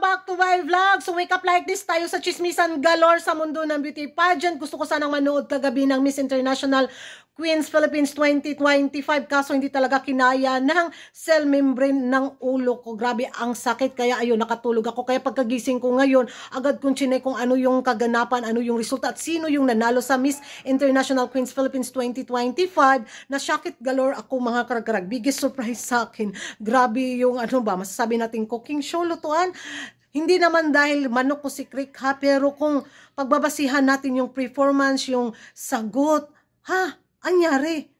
back to my vlog. So wake up like this, tayo sa chismisan galore sa mundo ng beauty pageant. Gusto ko sanang manood kagabi ng Miss International Queens Philippines 2025, kaso hindi talaga kinaya ng cell membrane ng ulo ko. Grabe ang sakit, kaya ayun, nakatulog ako. Kaya pagkagising ko ngayon, agad kong chinek kung ano yung kaganapan, ano yung resulta, at sino yung nanalo sa Miss International Queens Philippines 2025. Na shakit galore ako, mga karag-karag. Biggest surprise sa akin. Grabe yung ano ba, masasabi natin cooking show, lutuan. Hindi naman dahil manok ko si Crick ha, pero kung pagbabasihan natin yung performance, yung sagot, ha, anyari.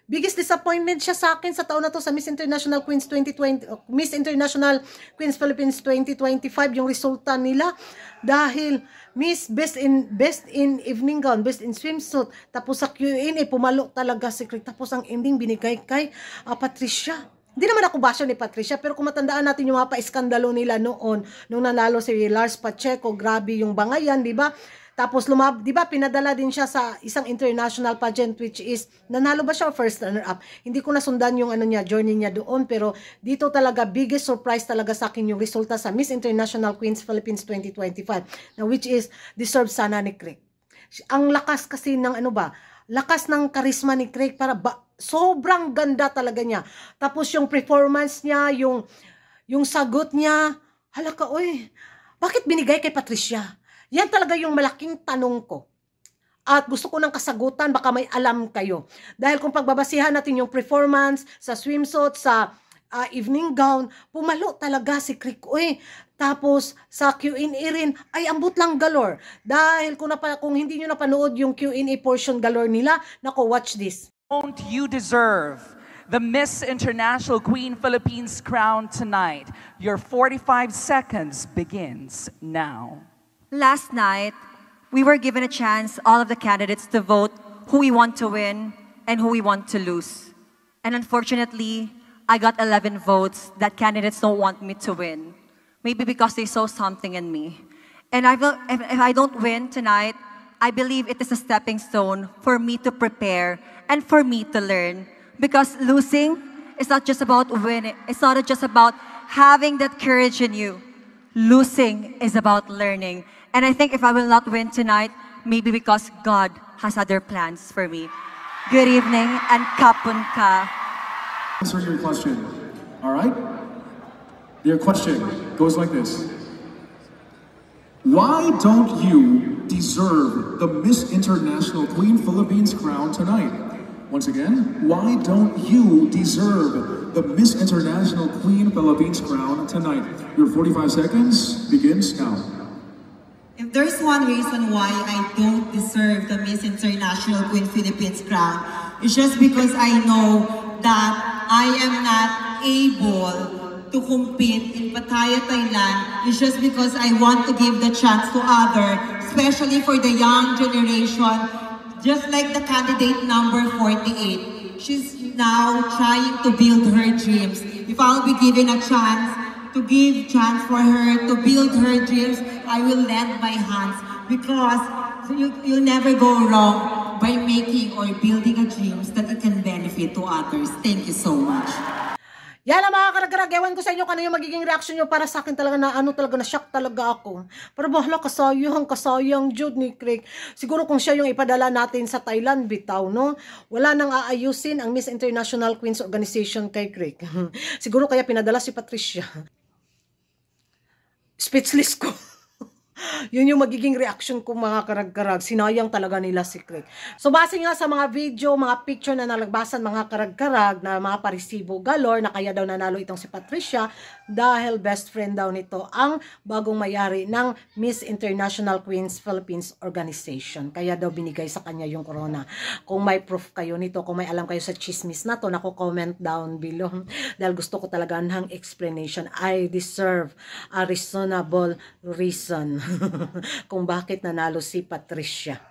Biggest disappointment siya sa akin sa taon na to sa Miss International Queens 2020, Miss International Queens Philippines 2025, yung resulta nila. Dahil Miss Best in Evening Gown, Best in Swimsuit, tapos sa Q&A, pumalo talaga si Crick. Tapos ang ending binigay kay Patricia. Hindi naman ako basyo ni Patricia, pero kung matandaan natin yung mga pa-iskandalo nila noon, nung nanalo si Lars Pacheco, grabe yung bangayan, di ba? Tapos di ba, pinadala din siya sa isang international pageant, which is, nanalo ba siya o first runner-up? Hindi ko nasundan yung ano niya, journey niya doon, pero dito talaga, biggest surprise talaga sa akin yung resulta sa Miss International Queens Philippines 2025, na which is, deserve sana ni Crick. Ang lakas kasi ng ano ba, lakas ng karisma ni Crick, sobrang ganda talaga niya. Tapos yung performance niya, yung sagot niya, halaka, oy, bakit binigay kay Patricia? Yan talaga yung malaking tanong ko. At gusto ko ng kasagutan, baka may alam kayo. Dahil kung pagbabasihan natin yung performance sa swimsuit, sa evening gown, pumalo talaga si Crick. Uy, tapos sa Q&A rin, ay ambot lang galore. Dahil kung hindi nyo napanood yung Q&A portion galore nila, nako, watch this. Don't you deserve the Miss International Queen Philippines crown tonight? Your 45 seconds begins now. Last night, we were given a chance, all of the candidates, to vote who we want to win and who we want to lose. And unfortunately, I got 11 votes that candidates don't want me to win. Maybe because they saw something in me. And if I don't win tonight, I believe it is a stepping stone for me to prepare and for me to learn. Because losing is not just about winning. It's not just about having that courage in you. Losing is about learning. And I think if I will not win tonight, maybe because God has other plans for me. Good evening and kapun ka. Answer your question, all right? Your question goes like this. Why don't you deserve the Miss International Queen Philippines crown tonight? Once again, why don't you deserve the Miss International Queen Philippines crown tonight? Your 45 seconds begins now. If there's one reason why I don't deserve the Miss International Queen Philippines crown, it's just because I know that I am not able to compete in Pattaya, Thailand. It's just because I want to give the chance to others, especially for the young generation, just like the candidate number 48. She's now trying to build her dreams. If I'll be given a chance to give chance for her to build her dreams, I will lend my hands, because you'll never go wrong by making or building a dreams that it can benefit to others. Thank you so much. Yan ang mga karag-karag. Ewan ko sa inyo kano yung magiging reaction nyo. Para sa akin talaga na na-shock talaga ako. Pero bahala, kasayang Jude ni Crick. Siguro kung siya yung ipadala natin sa Thailand, bitaw, no? Wala nang aayusin ang Miss International Queens Organization kay Crick. Siguro kaya pinadala si Patricia. Speechless ko. Yun yung magiging reaction ko, mga karag-karag. Sinayang talaga nila si Crick. So base nga sa mga video, mga picture na nalagbasan, mga karag-karag, na mga parisibo galore, na kaya daw nanalo itong si Patricia dahil best friend daw nito ang bagong mayari ng Miss International Queens Philippines Organization. Kaya daw binigay sa kanya yung corona. Kung may proof kayo nito, kung may alam kayo sa chismis na to, naku, comment down below. Dahil gusto ko talaga ng explanation. I deserve a reasonable reason kung bakit nanalo si Patricia.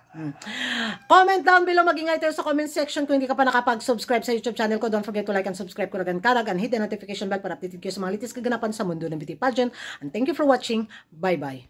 Comment down below, mag-ingay tayo sa comment section. Kung hindi ka pa nakapag-subscribe sa YouTube channel ko, don't forget to like and subscribe ko karag and hit the notification bell para updated kayo sa mga latest kaganapan sa mundo ng beauty pageant. And thank you for watching. Bye-bye.